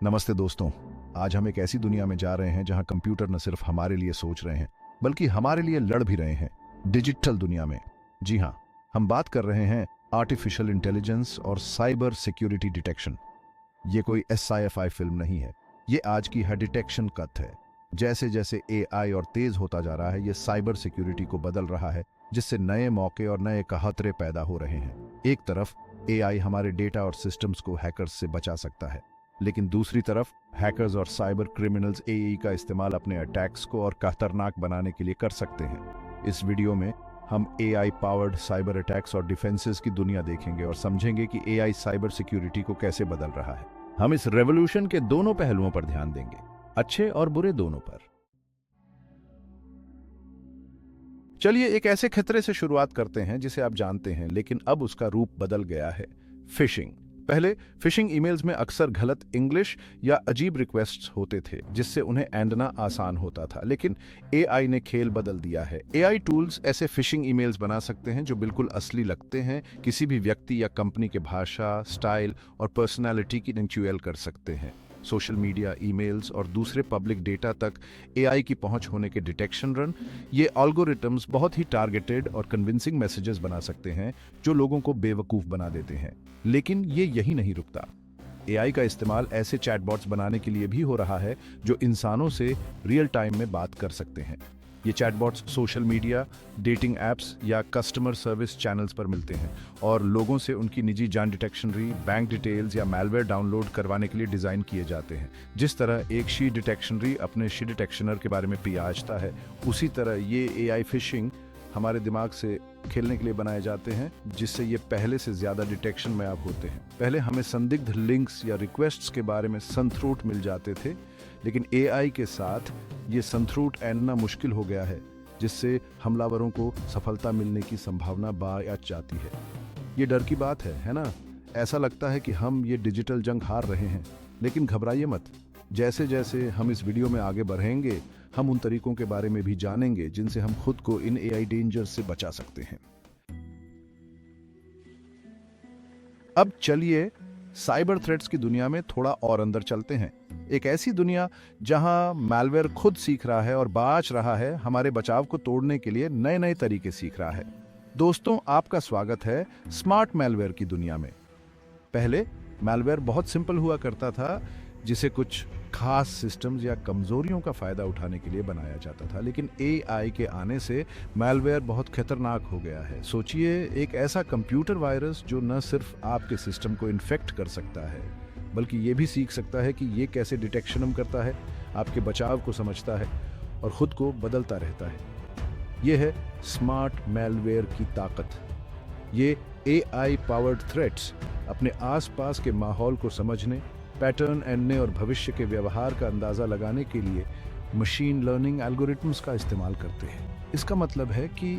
नमस्ते दोस्तों। आज हम एक ऐसी दुनिया में जा रहे हैं जहां कंप्यूटर न सिर्फ हमारे लिए सोच रहे हैं बल्कि हमारे लिए लड़ भी रहे हैं। डिजिटल दुनिया में। जी हां, हम बात कर रहे हैं आर्टिफिशियल इंटेलिजेंस और साइबर सिक्योरिटी डिटेक्शन। ये कोई SIFI फिल्म नहीं है, ये आज की है डिटेक्शन कथ है। जैसे जैसे AI और तेज होता जा रहा है, ये साइबर सिक्योरिटी को बदल रहा है, जिससे नए मौके और नए खतरे पैदा हो रहे हैं। एक तरफ AI हमारे डेटा और सिस्टम्स को हैकर्स से बचा सकता है, लेकिन दूसरी तरफ हैकर्स और साइबर क्रिमिनल्स AI का इस्तेमाल अपने अटैक्स को और खतरनाक बनाने के लिए कर सकते हैं। इस वीडियो में हम AI पावर्ड साइबर अटैक्स और डिफेंसेस की दुनिया देखेंगे और समझेंगे कि AI साइबर सिक्योरिटी को कैसे बदल रहा है। हम इस रेवोल्यूशन के दोनों पहलुओं पर ध्यान देंगे, अच्छे और बुरे दोनों पर। चलिए एक ऐसे खतरे से शुरुआत करते हैं जिसे आप जानते हैं, लेकिन अब उसका रूप बदल गया है। फिशिंग। पहले फिशिंग ईमेल्स में अक्सर गलत इंग्लिश या अजीब रिक्वेस्ट्स होते थे, जिससे उन्हें ऐंडना आसान होता था, लेकिन AI ने खेल बदल दिया है। AI टूल्स ऐसे फिशिंग ईमेल्स बना सकते हैं जो बिल्कुल असली लगते हैं, किसी भी व्यक्ति या कंपनी के भाषा, स्टाइल और पर्सनालिटी की इंक्यूएल कर सकते हैं। सोशल मीडिया, ईमेल्स और दूसरे पब्लिक डेटा तक AI की पहुंच होने के डिटेक्शन रन। ये एल्गोरिथम्स बहुत ही टारगेटेड और कन्विंसिंग मैसेजेस बना सकते हैं जो लोगों को बेवकूफ बना देते हैं। लेकिन ये यही नहीं रुकता। AI का इस्तेमाल ऐसे चैटबॉट्स बनाने के लिए भी हो रहा है जो इंसानों से रियल टाइम में बात कर सकते हैं। ये chatbots social media, dating apps या कस्टमर सर्विस चैनल्स पर मिलते हैं और लोगों से उनकी निजी जान डिटेक्शनरी, बैंक डिटेल्स या मैलवेयर डाउनलोड करवाने के लिए डिज़ाइन किए जाते हैं। जिस तरह एक शी डिटेक्शनरी अपने शी डिटेक्शनर के बारे में पियाजता है, उसी तरह ये AI फिशिंग हमारे दिमाग से खेलने के लिए बनाए जाते हैं, जिससे ये पहले से ज़्यादा डिटेक्शन में अब होते हैं। पहले हमें संदिग्ध लिंक्स या रिक्वेस्ट्स के बारे में संथ्रूट मिल जाते थे, लेकिन AI के साथ ये संथ्रूट ऐंडना मुश्किल हो गया है, जिससे हमलावरों को सफलता मिलने की संभावना बढ़ जाती है। ये डर की बात है ना? ऐसा लगता है कि हम ये डिजिटल जंग हार रहे हैं, लेकिन घबराइए मत। जैसे जैसे हम इस वीडियो में आगे बढ़ेंगे, हम उन तरीकों के बारे में भी जानेंगे जिनसे हम खुद को इन AI डेंजर से बचा सकते हैं। अब चलिए साइबर थ्रेट्स की दुनिया में थोड़ा और अंदर चलते हैं। एक ऐसी दुनिया जहां मैलवेयर खुद सीख रहा है और बाज रहा है, हमारे बचाव को तोड़ने के लिए नए नए तरीके सीख रहा है। दोस्तों, आपका स्वागत है स्मार्ट मैलवेयर की दुनिया में। पहले मैलवेयर बहुत सिंपल हुआ करता था, जिसे कुछ खास सिस्टम्स या कमजोरियों का फायदा उठाने के लिए बनाया जाता था, लेकिन AI के आने से मैलवेयर बहुत खतरनाक हो गया है। सोचिए, एक ऐसा कंप्यूटर वायरस जो न सिर्फ आपके सिस्टम को इन्फेक्ट कर सकता है, बल्कि ये भी सीख सकता है कि ये कैसे डिटेक्शन करता है, आपके बचाव को समझता है और खुद को बदलता रहता है। ये है स्मार्ट मैलवेयर की ताकत। ये AI पावर्ड थ्रेट्स अपने आसपास के माहौल को समझने, पैटर्न एंडने और भविष्य के व्यवहार का अंदाजा लगाने के लिए मशीन लर्निंग एल्गोरिथम्स का इस्तेमाल करते हैं। इसका मतलब है कि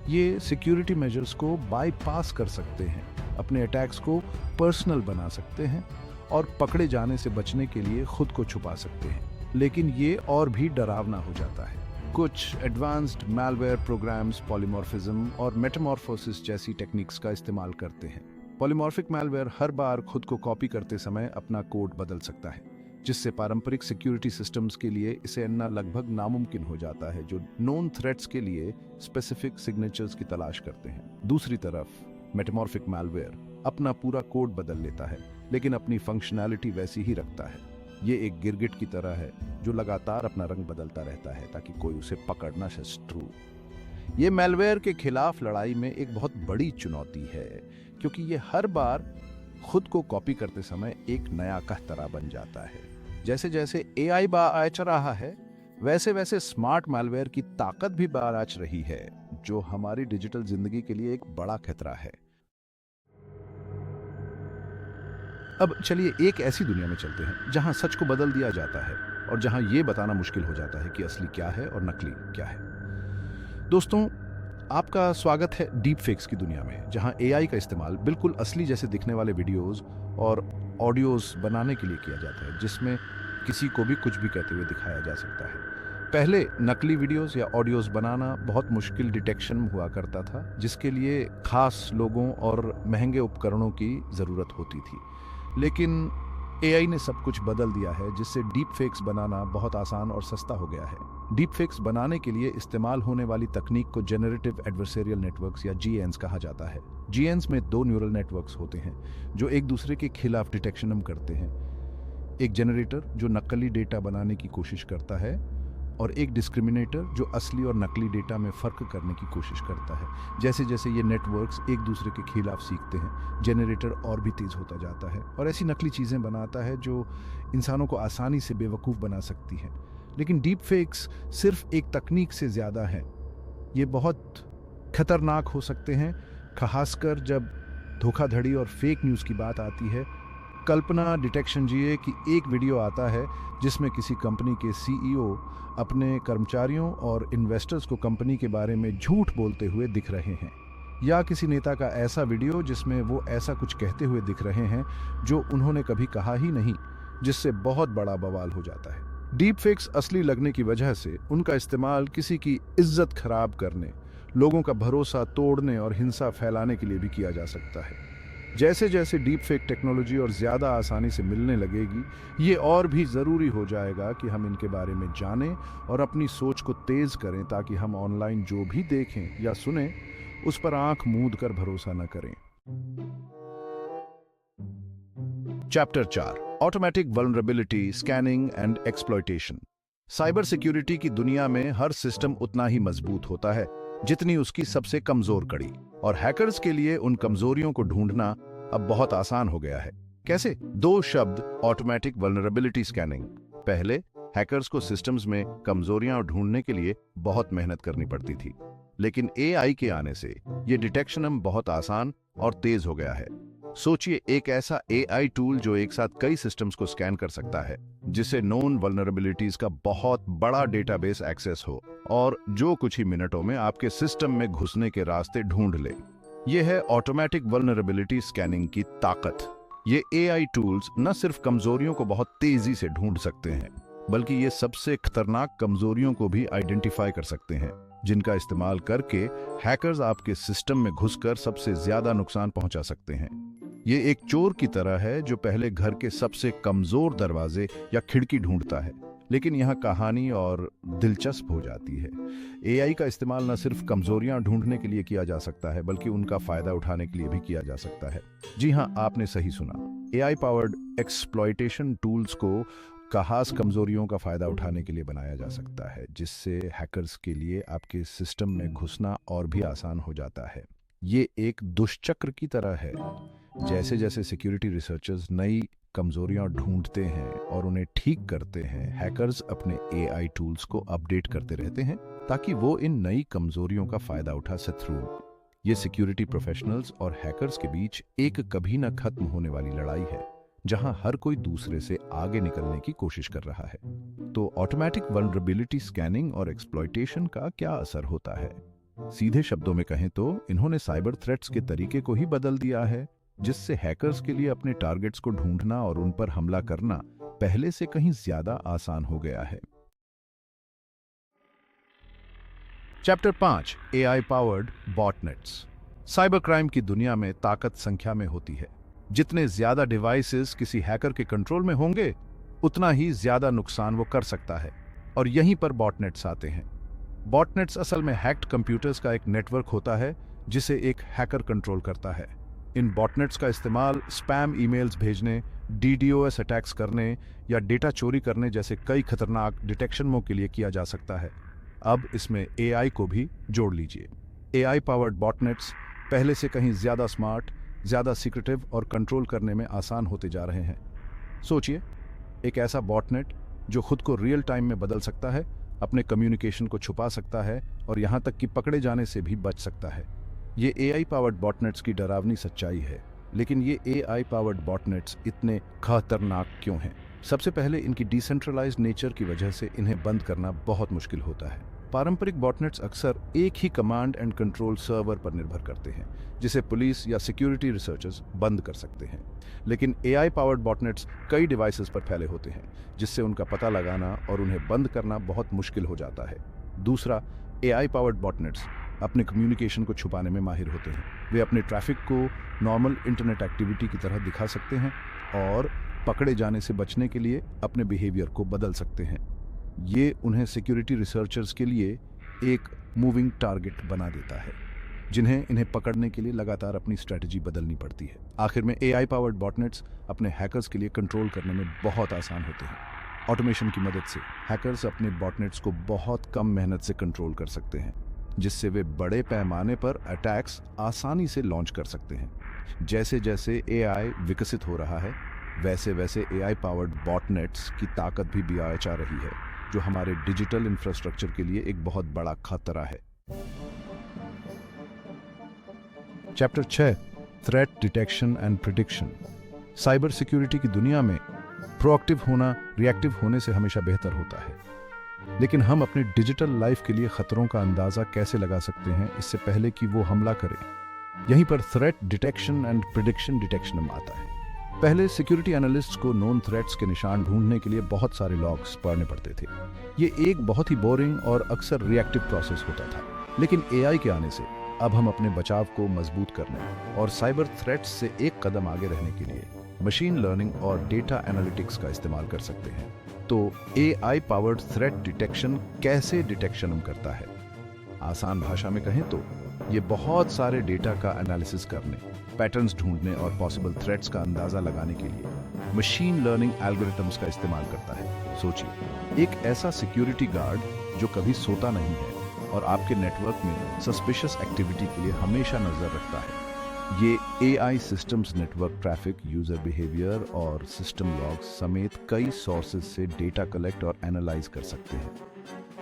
ये सिक्योरिटी मेजर्स को बाईपास कर सकते हैं, अपने अटैक्स को पर्सनल बना सकते हैं और पकड़े जाने से बचने के लिए खुद को छुपा सकते हैं। लेकिन ये और भी डरावना हो जाता है। कुछ एडवांस्ड मैलवेयर प्रोग्राम्स पॉलीमॉर्फिज्म और मेटामॉर्फोसिस जैसी टेक्निक्स का इस्तेमाल करते हैं। पॉलीमॉर्फिक मैलवेयर हर बार खुद को कॉपी करते समय अपना कोड बदल सकता है, जिससे पारंपरिक सिक्योरिटी सिस्टम्स के लिए इसे अन्ना लगभग नामुमकिन हो जाता है, जो नोन थ्रेट्स के लिए स्पेसिफिक सिग्नेचर्स की तलाश करते हैं। दूसरी तरफ मेटामॉर्फिक मैलवेयर अपना पूरा कोड बदल लेता है, लेकिन अपनी फंक्शनैलिटी वैसी ही रखता है। ये एक गिरगिट की तरह है जो लगातार अपना रंग बदलता रहता है ताकि कोई उसे पकड़ ना सके। ये मैलवेयर के खिलाफ लड़ाई में एक बहुत बड़ी चुनौती है, क्योंकि ये हर बार खुद को कॉपी करते समय एक नया कहतरा बन जाता है। जैसे जैसे AI बाज रहा है, वैसे वैसे स्मार्ट मैलवेयर की ताकत भी बाज रही है, जो हमारी डिजिटल जिंदगी के लिए एक बड़ा खतरा है। अब चलिए एक ऐसी दुनिया में चलते हैं जहां सच को बदल दिया जाता है और जहां यह बताना मुश्किल हो जाता है कि असली क्या है और नकली क्या है। दोस्तों, आपका स्वागत है डीप फेक्स की दुनिया में, जहां AI का इस्तेमाल बिल्कुल असली जैसे दिखने वाले वीडियोस और ऑडियोज बनाने के लिए किया जाता है, जिसमें किसी को भी कुछ भी कहते हुए दिखाया जा सकता है। पहले नकली वीडियोस या ऑडियोज बनाना बहुत मुश्किल डिटेक्शन हुआ करता था, जिसके लिए खास लोगों और महंगे उपकरणों की ज़रूरत होती थी। लेकिन एआई ने सब कुछ बदल दिया है, जिससे डीप फेक्स बनाना बहुत आसान और सस्ता हो गया है। डीप फेक्स बनाने के लिए इस्तेमाल होने वाली तकनीक को जेनरेटिव एडवर्सेरियल नेटवर्क्स या जीएन्स कहा जाता है। जीएन्स में दो न्यूरल नेटवर्क्स होते हैं जो एक दूसरे के खिलाफ डिटेक्शन करते हैं। एक जनरेटर जो नकली डेटा बनाने की कोशिश करता है और एक डिस्क्रिमिनेटर जो असली और नकली डेटा में फ़र्क करने की कोशिश करता है। जैसे जैसे ये नेटवर्क्स एक दूसरे के खिलाफ सीखते हैं, जनरेटर और भी तेज़ होता जाता है और ऐसी नकली चीज़ें बनाता है जो इंसानों को आसानी से बेवकूफ़ बना सकती हैं। लेकिन डीप फेक्स सिर्फ एक तकनीक से ज़्यादा है। ये बहुत खतरनाक हो सकते हैं, खासकर जब धोखाधड़ी और फेक न्यूज़ की बात आती है। कल्पना डिटेक्शन जिए कि एक वीडियो आता है जिसमें किसी कंपनी के सीईओ अपने कर्मचारियों और इन्वेस्टर्स को कंपनी के बारे में झूठ बोलते हुए दिख रहे हैं, या किसी नेता का ऐसा वीडियो जिसमें वो ऐसा कुछ कहते हुए दिख रहे हैं जो उन्होंने कभी कहा ही नहीं, जिससे बहुत बड़ा बवाल हो जाता है। डीप फेक्स असली लगने की वजह से उनका इस्तेमाल किसी की इज्जत खराब करने, लोगों का भरोसा तोड़ने और हिंसा फैलाने के लिए भी किया जा सकता है। जैसे जैसे डीप फेक टेक्नोलॉजी और ज़्यादा आसानी से मिलने लगेगी, ये और भी ज़रूरी हो जाएगा कि हम इनके बारे में जानें और अपनी सोच को तेज़ करें, ताकि हम ऑनलाइन जो भी देखें या सुनें उस पर आंख मूंद कर भरोसा न करें। Chapter 4, automatic vulnerability scanning and exploitation. Cyber security की दुनिया में हर सिस्टम उतना ही मजबूत होता है जितनी उसकी सबसे कमजोर कड़ी, और हैकर्स के लिए उन कमजोरियों को ढूंढना अब बहुत आसान हो गया है। कैसे? दो शब्द, ऑटोमेटिक वल्नरेबिलिटी स्कैनिंग। पहले हैकर्स को सिस्टम्स में कमजोरियां ढूंढने के लिए बहुत मेहनत करनी पड़ती थी, लेकिन एआई के आने से ये डिटेक्शन बहुत आसान और तेज हो गया है। सोचिए, एक ऐसा एआई टूल जो एक साथ कई सिस्टम्स को स्कैन कर सकता है, जिसे नोन वल्नरेबिलिटीज का बहुत बड़ा डेटाबेस एक्सेस हो और जो कुछ ही मिनटों में आपके सिस्टम में घुसने के रास्ते ढूंढ ले। यह है ऑटोमेटिक वल्नरेबिलिटी स्कैनिंग की ताकत। ये एआई टूल्स न सिर्फ कमजोरियों को बहुत तेजी से ढूंढ सकते हैं, बल्कि ये सबसे खतरनाक कमजोरियों को भी आइडेंटिफाई कर सकते हैं, जिनका इस्तेमाल करके हैकर्स आपके सिस्टम में घुसकर सबसे ज्यादा नुकसान पहुंचा सकते हैं। ये एक चोर की तरह है जो पहले घर के सबसे कमजोर दरवाजे या खिड़की ढूंढता है। लेकिन यहाँ कहानी और दिलचस्प हो जाती है। एआई का इस्तेमाल न सिर्फ कमजोरियां ढूंढने के लिए किया जा सकता है, बल्कि उनका फायदा उठाने के लिए भी किया जा सकता है। जी हाँ, आपने सही सुना। एआई पावर्ड एक्सप्लॉयटेशन टूल्स को खास कमजोरियों का फायदा उठाने के लिए बनाया जा सकता है, जिससे हैकर्स के लिए आपके सिस्टम में घुसना और भी आसान हो जाता है। ये एक दुष्चक्र की तरह है। जैसे जैसे सिक्योरिटी रिसर्चर्स नई कमजोरियां ढूंढते हैं और उन्हें ठीक करते हैं, हैकर्स अपने एआई टूल्स को अपडेट करते रहते हैं ताकि वो इन नई कमजोरियों का फायदा उठा सके। ये सिक्योरिटी प्रोफेशनल्स और हैकर्स के बीच एक कभी न खत्म होने वाली लड़ाई है, जहां हर कोई दूसरे से आगे निकलने की कोशिश कर रहा है। तो ऑटोमेटिक वल्नरेबिलिटी स्कैनिंग और एक्सप्लॉयटेशन का क्या असर होता है? सीधे शब्दों में कहें तो इन्होंने साइबर थ्रेट्स के तरीके को ही बदल दिया है, जिससे हैकर्स के लिए अपने टारगेट्स को ढूंढना और उन पर हमला करना पहले से कहीं ज्यादा आसान हो गया है। Chapter 5, AI powered botnets. Cyber crime की दुनिया में ताकत संख्या में होती है। जितने ज्यादा डिवाइसेस किसी हैकर के कंट्रोल में होंगे, उतना ही ज्यादा नुकसान वो कर सकता है, और यहीं पर बॉटनेट्स आते हैं। बॉटनेट्स असल में हैक्ड कंप्यूटर्स का एक नेटवर्क होता है जिसे एक हैकर कंट्रोल करता है। इन बॉटनेट्स का इस्तेमाल स्पैम ईमेल्स भेजने, डीडोस अटैक्स करने या डेटा चोरी करने जैसे कई खतरनाक डिटेक्शनों के लिए किया जा सकता है। अब इसमें एआई को भी जोड़ लीजिए। एआई पावर्ड बॉटनेट्स पहले से कहीं ज्यादा स्मार्ट, ज्यादा सीक्रेटिव और कंट्रोल करने में आसान होते जा रहे हैं। सोचिए, एक ऐसा बॉटनेट जो खुद को रियल टाइम में बदल सकता है, अपने कम्युनिकेशन को छुपा सकता है और यहां तक कि पकड़े जाने से भी बच सकता है। ये एआई पावर्ड बॉटनेट्स की डरावनी सच्चाई है। लेकिन ये एआई पावर्ड बॉटनेट्स इतने खतरनाक क्यों हैं? सबसे पहले इनकी डिसेंट्रलाइज्ड नेचर की वजह से इन्हें बंद करना बहुत मुश्किल होता है। पारंपरिक बॉटनेट्स अक्सर एक ही कमांड एंड कंट्रोल सर्वर पर निर्भर करते हैं, जिसे पुलिस या सिक्योरिटी रिसर्चर्स बंद कर सकते हैं। लेकिन एआई पावर्ड बॉटनेट्स कई डिवाइसेस पर फैले होते हैं, जिससे उनका पता लगाना और उन्हें बंद करना बहुत मुश्किल हो जाता है। दूसरा, एआई पावर्ड बॉटनेट्स अपने कम्युनिकेशन को छुपाने में माहिर होते हैं। वे अपने ट्रैफिक को नॉर्मल इंटरनेट एक्टिविटी की तरह दिखा सकते हैं और पकड़े जाने से बचने के लिए अपने बिहेवियर को बदल सकते हैं। ये उन्हें सिक्योरिटी रिसर्चर्स के लिए एक मूविंग टारगेट बना देता है, जिन्हें इन्हें पकड़ने के लिए लगातार अपनी स्ट्रैटेजी बदलनी पड़ती है। आखिर में एआई पावर्ड बॉटनेट्स अपने हैकर्स के लिए कंट्रोल करने में बहुत आसान होते हैं। ऑटोमेशन की मदद से हैकर्स अपने बॉटनेट्स को बहुत कम मेहनत से कंट्रोल कर सकते हैं, जिससे वे बड़े पैमाने पर अटैक्स आसानी से लॉन्च कर सकते हैं। जैसे जैसे एआई विकसित हो रहा है, वैसे वैसे एआई पावर्ड बॉटनेट्स की ताकत भी बियाच आ रही है, जो हमारे डिजिटल इंफ्रास्ट्रक्चर के लिए एक बहुत बड़ा खतरा है। Chapter 6, threat detection and prediction. Cyber security की दुनिया में प्रोएक्टिव होना रिएक्टिव होने से हमेशा बेहतर होता है। लेकिन हम अपने डिजिटल लाइफ के लिए खतरों का अंदाजा कैसे लगा सकते हैं इससे पहले कि वो हमला करें? यहीं पर threat detection and prediction detection में आता है। पहले सिक्योरिटी एनालिस्ट्स को नोन थ्रेट्स के निशान ढूंढने के लिए बहुत सारे लॉग्स पढ़ने पड़ते थे। ये एक बहुत ही बोरिंग और अक्सर रिएक्टिव प्रोसेस होता था। लेकिन एआई के आने से अब हम अपने बचाव को मजबूत करने और साइबर थ्रेट्स से एक कदम आगे रहने के लिए मशीन लर्निंग और डेटा एनालिटिक्स का इस्तेमाल कर सकते हैं। तो एआई पावर्ड थ्रेट डिटेक्शन कैसे डिटेक्शन करता है? आसान भाषा में कहें तो ये बहुत सारे डेटा का एनालिसिस करने, पैटर्न्स ढूंढने और पॉसिबल थ्रेट्स का अंदाजा लगाने के लिए मशीन लर्निंग एल्गोरिथम्स का इस्तेमाल करता है। सोचिए, एक ऐसा सिक्योरिटी गार्ड जो कभी सोता नहीं है और आपके नेटवर्क में सस्पिशियस एक्टिविटी के लिए हमेशा नजर रखता है। ये AI systems network traffic, user behaviour और सिस्टम लॉग्स समेत कई सोर्सेज से डेटा कलेक्ट और एनालाइज कर सकते हैं।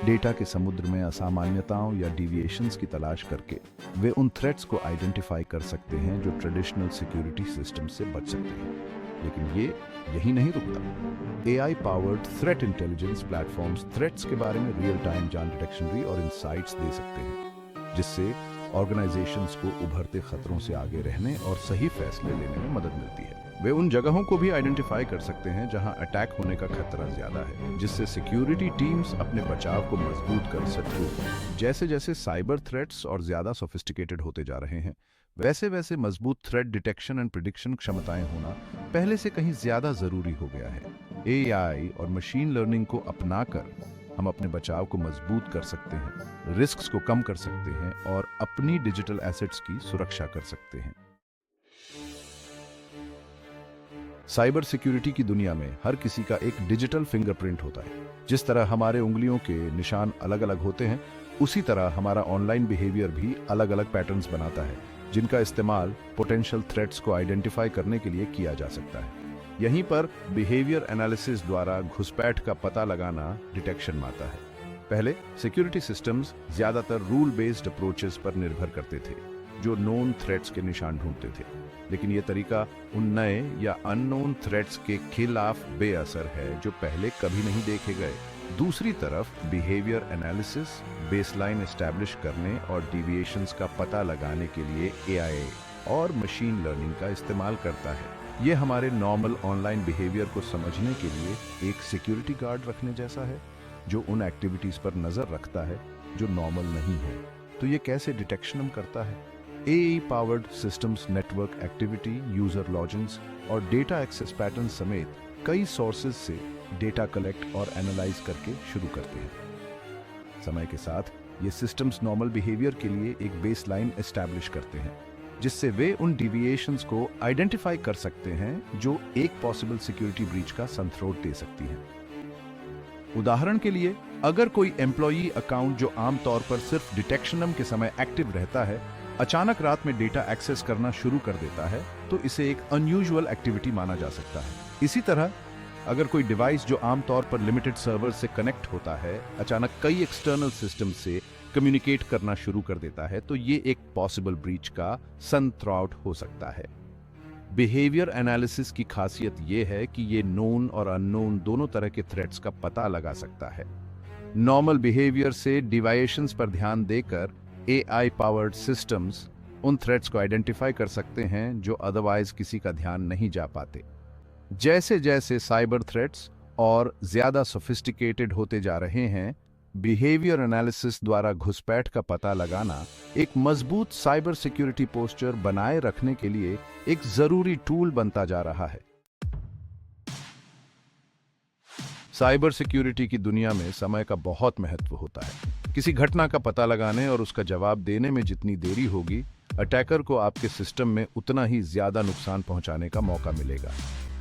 डेटा के समुद्र में असामान्यताओं या डिविएशंस की तलाश करके वे उन थ्रेट्स को आइडेंटिफाई कर सकते हैं जो ट्रेडिशनल सिक्योरिटी सिस्टम से बच सकते हैं। लेकिन ये यही नहीं रुकता। AI powered threat intelligence platforms threats के बारे में रियल टाइम जान डिटेक्शनरी और इंसाइट्स दे सकते हैं, जिससे ऑर्गेनाइजेशंस को उभरते खतरों से आगे रहने और सही फैसले लेने में मदद मिलती है। वे उन जगहों को भी आइडेंटिफाई कर सकते हैं जहां अटैक होने का खतरा ज्यादा है, जिससे सिक्योरिटी टीम्स अपने बचाव को मजबूत कर सकती हैं। जैसे जैसे साइबर थ्रेट्स और ज्यादा सोफिस्टिकेटेड होते जा रहे हैं, वैसे वैसे मजबूत थ्रेट डिटेक्शन एंड प्रिडिक्शन क्षमताएं होना पहले से कहीं ज्यादा जरूरी हो गया है। एआई और मशीन लर्निंग को अपनाकर हम अपने बचाव को मजबूत कर सकते हैं, रिस्क्स को कम कर सकते हैं और अपनी डिजिटल एसेट्स की सुरक्षा कर सकते हैं। साइबर सिक्योरिटी की दुनिया में हर किसी का एक डिजिटल फिंगरप्रिंट होता है। जिस तरह हमारे उंगलियों के निशान अलग अलग होते हैं, उसी तरह हमारा ऑनलाइन बिहेवियर भी अलग अलग पैटर्न्स बनाता है, जिनका इस्तेमाल पोटेंशियल थ्रेट्स को आइडेंटिफाई करने के लिए किया जा सकता है। यहीं पर बिहेवियर एनालिसिस द्वारा घुसपैठ का पता लगाना डिटेक्शन में आता है। पहले सिक्योरिटी सिस्टम्स ज्यादातर रूल बेस्ड अप्रोचेस पर निर्भर करते थे, जो नोन थ्रेट्स के निशान ढूंढते थे। लेकिन यह तरीका उन नए या अननोन थ्रेट्स के खिलाफ बेअसर है जो पहले कभी नहीं देखे गए। दूसरी तरफ बिहेवियर एनालिसिस बेसलाइन एस्टैब्लिश करने और डिविएशंस का पता लगाने के लिए एआई और मशीन लर्निंग का इस्तेमाल करता है। ये हमारे नॉर्मल ऑनलाइन बिहेवियर को समझने के लिए एक सिक्योरिटी गार्ड रखने जैसा है, जो उन एक्टिविटीज पर नजर रखता है जो नॉर्मल नहीं है। तो ये कैसे डिटेक्शन करता है? AI powered systems network activity, user logins और डेटा एक्सेस पैटर्न समेत कई सोर्सेज से डेटा कलेक्ट और एनालाइज करके शुरू करते हैं। समय के साथ ये सिस्टम्स नॉर्मल बिहेवियर के लिए एक बेसलाइन एस्टैब्लिश करते हैं, जिससे वे उन डिविएशंस को आइडेंटिफाई कर सकते हैं जो एक पॉसिबल सिक्योरिटी ब्रीच का संस्रोत दे सकती हैं। उदाहरण के लिए, अगर कोई एम्प्लॉई अकाउंट जो आमतौर पर सिर्फ डिटेक्शनम के समय एक्टिव रहता है, अचानक रात में डेटा एक्सेस करना शुरू कर देता है, तो इसे एक अनयूजुअल एक्टिविटी माना जा सकता है। इसी तरह अगर कोई डिवाइस जो आमतौर पर लिमिटेड सर्वर से कनेक्ट होता है, अचानक कई एक्सटर्नल सिस्टम से कम्युनिकेट करना शुरू कर देता है, तो ये एक पॉसिबल ब्रीच का संस्रोत हो सकता है। बिहेवियर एनालिसिस की खासियत ये है कि ये नोन और अननोन दोनों तरह के थ्रेट्स का पता लगा सकता है। नॉर्मल बिहेवियर से डिवाइएशंस पर ध्यान देकर एआई पावर्ड सिस्टम्स उन थ्रेट्स को आइडेंटिफाई कर सकते हैं जो अदरवाइज किसी का ध्यान नहीं जा पाते। जैसे जैसे साइबर थ्रेट्स और ज्यादा सोफिस्टिकेटेड होते जा रहे हैं, बिहेवियर एनालिसिस द्वारा घुसपैठ का पता लगाना एक मजबूत साइबर सिक्योरिटी पोस्चर बनाए रखने के लिए एक जरूरी टूल बनता जा रहा है। साइबर सिक्योरिटी की दुनिया में समय का बहुत महत्व होता है। किसी घटना का पता लगाने और उसका जवाब देने में जितनी देरी होगी, अटैकर को आपके सिस्टम में उतना ही ज्यादा नुकसान पहुंचाने का मौका मिलेगा।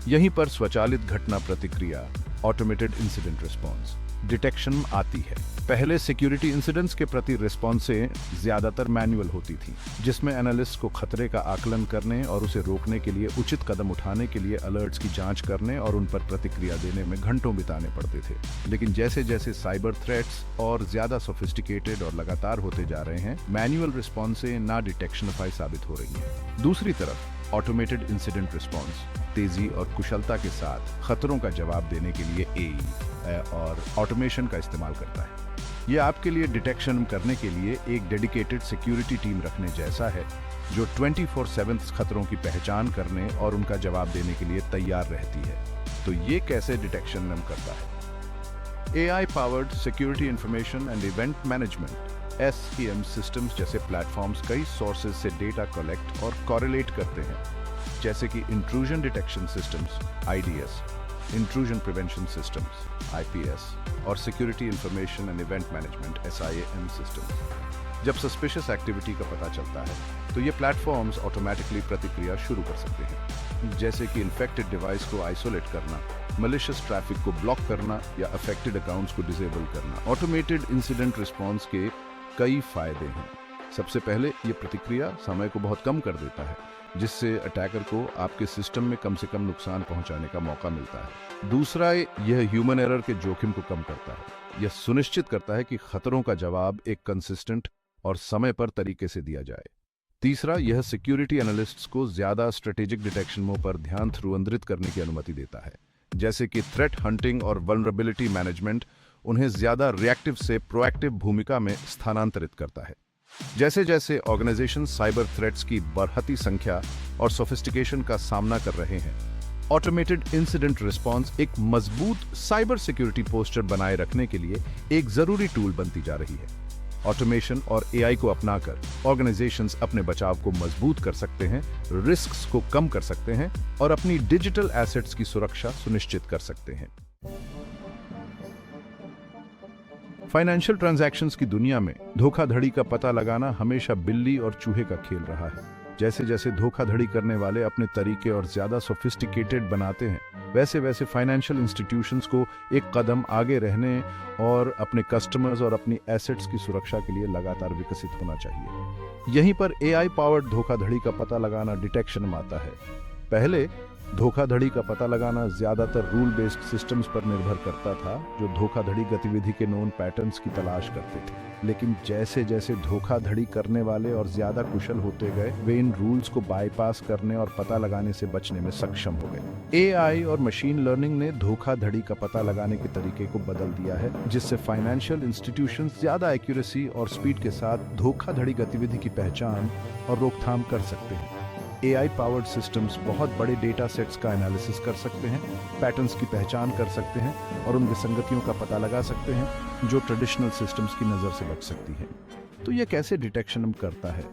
यहीं पर स्वचालित घटना प्रतिक्रिया, ऑटोमेटेड इंसिडेंट रिस्पॉन्स डिटेक्शन आती है। पहले सिक्योरिटी इंसिडेंट्स के प्रति रिस्पॉन्सें ज्यादातर मैनुअल होती थी, जिसमें एनालिस्ट को खतरे का आकलन करने और उसे रोकने के लिए उचित कदम उठाने के लिए अलर्ट्स की जांच करने और उन पर प्रतिक्रिया देने में घंटों बिताने पड़ते थे। लेकिन जैसे जैसे साइबर थ्रेट्स और ज्यादा सोफिस्टिकेटेड और लगातार होते जा रहे हैं, मैनुअल रिस्पॉन्सें ना डिटेक्शनफाई साबित हो रही हैं। दूसरी तरफ ऑटोमेटेड इंसिडेंट रिस्पॉन्स तेजी और कुशलता के साथ खतरों का जवाब देने के लिए एआई और ऑटोमेशन का इस्तेमाल करता है। यह आपके लिए डिटेक्शन करने के लिए एक डेडिकेटेड सिक्योरिटी टीम रखने जैसा है, जो 24/7 खतरों की पहचान करने और उनका जवाब देने के लिए तैयार रहती है। तो ये कैसे डिटेक्शन करता है? AI powered security information and event management (SEM) systems जैसे प्लेटफॉर्म्स कई सोर्सेज से डेटा कलेक्ट और कॉरिलेट करते हैं, जैसे कि intrusion detection systems (IDS), intrusion prevention systems (IPS) और security information and event management (SIEM) systems. जब सस्पिशियस एक्टिविटी का पता चलता है, तो ये प्लेटफॉर्म्स ऑटोमेटिकली प्रतिक्रिया शुरू कर सकते हैं, जैसे कि इन्फेक्टेड डिवाइस को आइसोलेट करना, मलिशियस ट्रैफिक को ब्लॉक करना या अफेक्टेड अकाउंट्स को डिसेबल करना। ऑटोमेटेड इंसिडेंट रिस्पॉन्स के कई फायदे हैं। सबसे पहले ये प्रतिक्रिया समय को बहुत कम कर देता है, जिससे अटैकर को आपके सिस्टम में कम से कम नुकसान पहुंचाने का मौका मिलता है। दूसरा, यह ह्यूमन एरर के जोखिम को कम करता है। यह सुनिश्चित करता है कि खतरों का जवाब एक कंसिस्टेंट और समय पर तरीके से दिया जाए। तीसरा, यह सिक्योरिटी एनालिस्ट्स को ज्यादा स्ट्रेटेजिक डिटेक्शनों पर ध्यान केंद्रित करने की अनुमति देता है, जैसे कि थ्रेट हंटिंग और वल्नरेबिलिटी मैनेजमेंट उन्हें ज्यादा रिएक्टिव से प्रोएक्टिव भूमिका में स्थानांतरित करता है। जैसे जैसे ऑर्गेनाइजेशन साइबर थ्रेट्स की बढ़ती संख्या और सोफिस्टिकेशन का सामना कर रहे हैं, ऑटोमेटेड इंसिडेंट रिस्पॉन्स एक मजबूत साइबर सिक्योरिटी पोस्चर बनाए रखने के लिए एक जरूरी टूल बनती जा रही है। ऑटोमेशन और एआई को अपनाकर ऑर्गेनाइजेशंस अपने बचाव को मजबूत कर सकते हैं, रिस्क्स को कम कर सकते हैं और अपनी डिजिटल एसेट्स की सुरक्षा सुनिश्चित कर सकते हैं। फाइनेंशियल ट्रांजैक्शंस की दुनिया में धोखाधड़ी का पता लगाना हमेशा बिल्ली और चूहे का खेल रहा है। जैसे जैसे धोखाधड़ी करने वाले अपने तरीके और ज्यादा सोफिस्टिकेटेड बनाते हैं, वैसे वैसे फाइनेंशियल इंस्टीट्यूशंस को एक कदम आगे रहने और अपने कस्टमर्स और अपनी एसेट्स की सुरक्षा के लिए लगातार विकसित होना चाहिए। यहीं पर एआई पावर्ड धोखाधड़ी का पता लगाना डिटेक्शन में आता है। पहले धोखाधड़ी का पता लगाना ज्यादातर रूल बेस्ड सिस्टम्स पर निर्भर करता था, जो धोखाधड़ी गतिविधि के नोन पैटर्न्स की तलाश करते थे। लेकिन जैसे जैसे धोखाधड़ी करने वाले और ज्यादा कुशल होते गए, वे इन रूल्स को बाईपास करने और पता लगाने से बचने में सक्षम हो गए। एआई और मशीन लर्निंग ने धोखाधड़ी का पता लगाने के तरीके को बदल दिया है, जिससे फाइनेंशियल इंस्टीट्यूशंस ज्यादा एक्यूरेसी और स्पीड के साथ धोखाधड़ी गतिविधि की पहचान और रोकथाम कर सकते हैं। एआई पावर्ड सिस्टम्स बहुत बड़े डेटा सेट्स का एनालिसिस कर सकते हैं, पैटर्न्स की पहचान कर सकते हैं और उन विसंगतियों का पता लगा सकते हैं जो ट्रेडिशनल सिस्टम्स की नज़र से बच सकती हैं। तो यह कैसे डिटेक्शन करता है?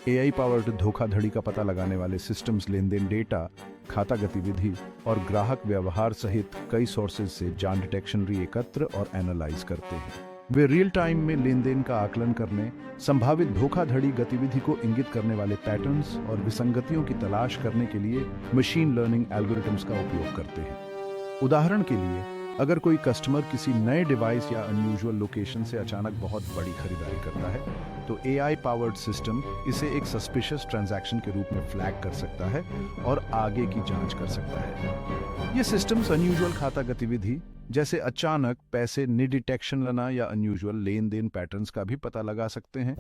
एआई पावर्ड धोखाधड़ी का पता लगाने वाले सिस्टम्स लेनदेन डेटा, खाता गतिविधि और ग्राहक व्यवहार सहित कई सोर्सेज से जान डिटेक्शन एकत्र और एनालाइज करते हैं। वे रियल टाइम में लेनदेन का आकलन करने, संभावित धोखाधड़ी गतिविधि को इंगित करने वाले पैटर्न्स और विसंगतियों की तलाश करने के लिए मशीन लर्निंग एल्गोरिथम्स का उपयोग करते हैं। उदाहरण के लिए, अगर कोई कस्टमर किसी नए डिवाइस या अनयूजुअल लोकेशन से अचानक बहुत बड़ी खरीदारी करता है, तो एआई पावर्ड सिस्टम इसे एक सस्पिशियस ट्रांजैक्शन के रूप में फ्लैग कर सकता है और आगे की जांच कर सकता है। ये सिस्टम्स अनयूजुअल खाता गतिविधि जैसे अचानक पैसे डिटेक्शन लेना या अनयूजुअल लेन देन पैटर्न्स का भी पता लगा सकते हैं।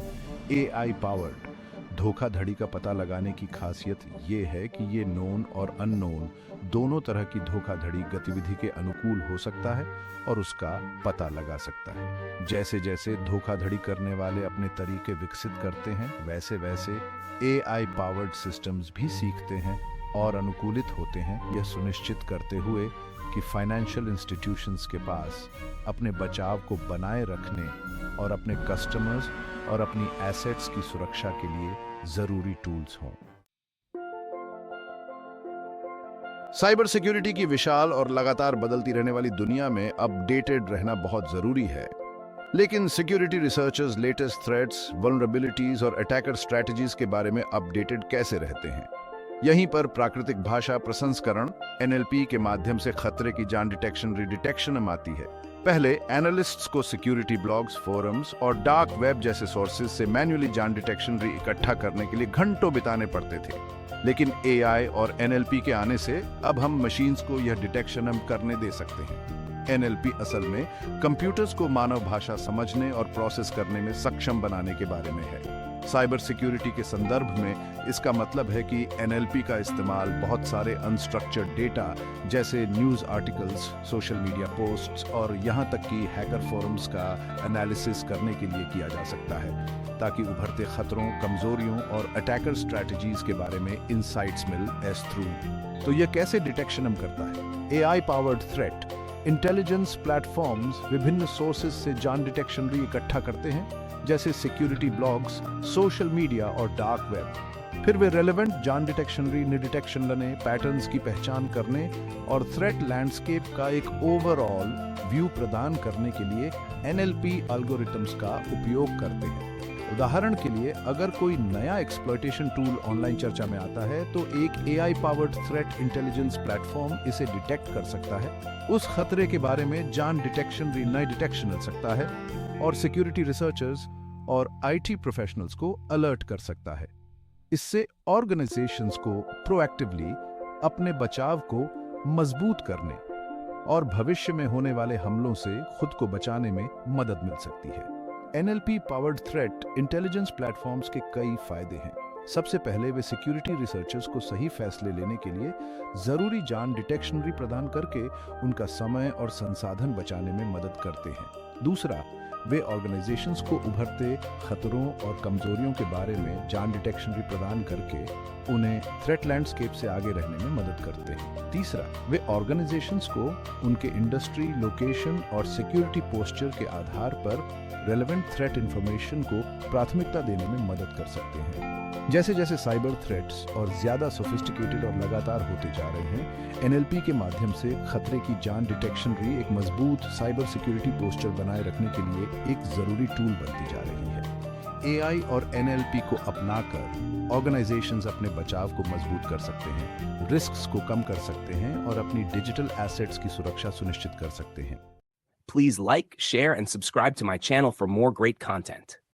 एआई पावर्ड धोखाधड़ी का पता लगाने की खासियत ये है कि ये नोन और अननोन दोनों तरह की धोखाधड़ी गतिविधि के अनुकूल हो सकता है और उसका पता लगा सकता है। जैसे जैसे धोखाधड़ी करने वाले अपने तरीके विकसित करते हैं, वैसे वैसे एआई पावर्ड सिस्टम्स भी सीखते हैं और अनुकूलित होते हैं, यह सुनिश्चित करते हुए कि फाइनेंशियल इंस्टीट्यूशंस के पास अपने बचाव को बनाए रखने और अपने कस्टमर्स और अपनी एसेट्स की सुरक्षा के लिए जरूरी टूल्स हों। साइबर सिक्योरिटी की विशाल और लगातार बदलती रहने वाली दुनिया में अपडेटेड रहना बहुत जरूरी है। लेकिन security researchers latest threats, vulnerabilities और अटैकर स्ट्रेटजीज के बारे में अपडेटेड कैसे रहते हैं? यहीं पर प्राकृतिक भाषा प्रसंस्करण एनएलपी के माध्यम से खतरे की जान डिटेक्शन रिडिटेक्शन आती है। पहले एनालिस्ट्स को सिक्योरिटी ब्लॉग्स, फोरम्स और डार्क वेब जैसे सोर्सेज से मैन्युअली जान डिटेक्शन इकट्ठा करने के लिए घंटों बिताने पड़ते थे। लेकिन एआई और एनएलपी के आने से अब हम मशीन्स को यह डिटेक्शन हम करने दे सकते हैं। एनएलपी असल में कंप्यूटर्स को मानव भाषा समझने और प्रोसेस करने में सक्षम बनाने के बारे में है। साइबर सिक्योरिटी के संदर्भ में इसका मतलब है कि एनएलपी का इस्तेमाल बहुत सारे अनस्ट्रक्चर्ड डेटा जैसे news articles, social media posts और यहाँ तक कि हैकर फोरम्स का एनालिसिस करने के लिए किया जा सकता है, ताकि उभरते खतरों, कमजोरियों और अटैकर स्ट्रैटेजीज के बारे में इंसाइट्स मिल एस थ्रू। तो यह कैसे डिटेक्शन हम करता है? AI powered threat intelligence platforms विभिन्न सोर्सेज से जान डिटेक्शन इकट्ठा करते हैं, जैसे सिक्योरिटी ब्लॉग्स, सोशल मीडिया और डार्क वेब। फिर वे रेलेवेंट जान डिटेक्शन डिटेक्शन लेने, पैटर्न्स की पहचान करने और थ्रेट लैंडस्केप का एक ओवरऑल व्यू प्रदान करने के लिए एनएलपी एल्गोरिथम्स का उपयोग करते हैं। उदाहरण के लिए, अगर कोई नया एक्सप्लॉयटेशन टूल ऑनलाइन चर्चा में आता है तो एक AI powered threat intelligence platform इसे डिटेक्ट कर सकता है, उस खतरे के बारे में जान डिटेक्शन नई डिटेक्शन मिल सकता है और सिक्योरिटी रिसर्चर्स और आईटी प्रोफेशनल्स को अलर्ट कर सकता है। इससे ऑर्गेनाइजेशंस को प्रोएक्टिवली अपने बचाव को मजबूत करने और भविष्य में होने वाले हमलों से खुद को बचाने में मदद मिल सकती है। NLP powered threat intelligence platforms के कई फायदे हैं। सबसे पहले वे सिक्योरिटी रिसर्चर्स को सही फैसले लेने के लिए जरूरी जान डिटेक्शनरी प्रदान करके उनका समय और संसाधन बचाने में मदद करते हैं। दूसरा, वे ऑर्गेनाइजेशंस को उभरते खतरों और कमजोरियों के बारे में जान डिटेक्शन प्रदान करके उन्हें थ्रेट लैंडस्केप से आगे रहने में मदद करते हैं। तीसरा, वे ऑर्गेनाइजेशंस को उनके इंडस्ट्री, लोकेशन और सिक्योरिटी पोस्चर के आधार पर रेलेवेंट थ्रेट इंफॉर्मेशन को प्राथमिकता देने में मदद कर सकते हैं। जैसे जैसे साइबर थ्रेट्स और ज्यादा सोफिस्टिकेटेड और लगातार होते जा रहे हैं, एनएलपी के माध्यम से खतरे की जान डिटेक्शन एक मजबूत साइबर सिक्योरिटी पोस्चर बनाए रखने के लिए एक जरूरी टूल बनती जा रही है। एआई और एनएलपी को अपनाकर ऑर्गेनाइजेशंस अपने बचाव को मजबूत कर सकते हैं, रिस्क्स को कम कर सकते हैं और अपनी डिजिटल एसेट्स की सुरक्षा सुनिश्चित कर सकते हैं। Please like, share, and subscribe to my channel for more great content.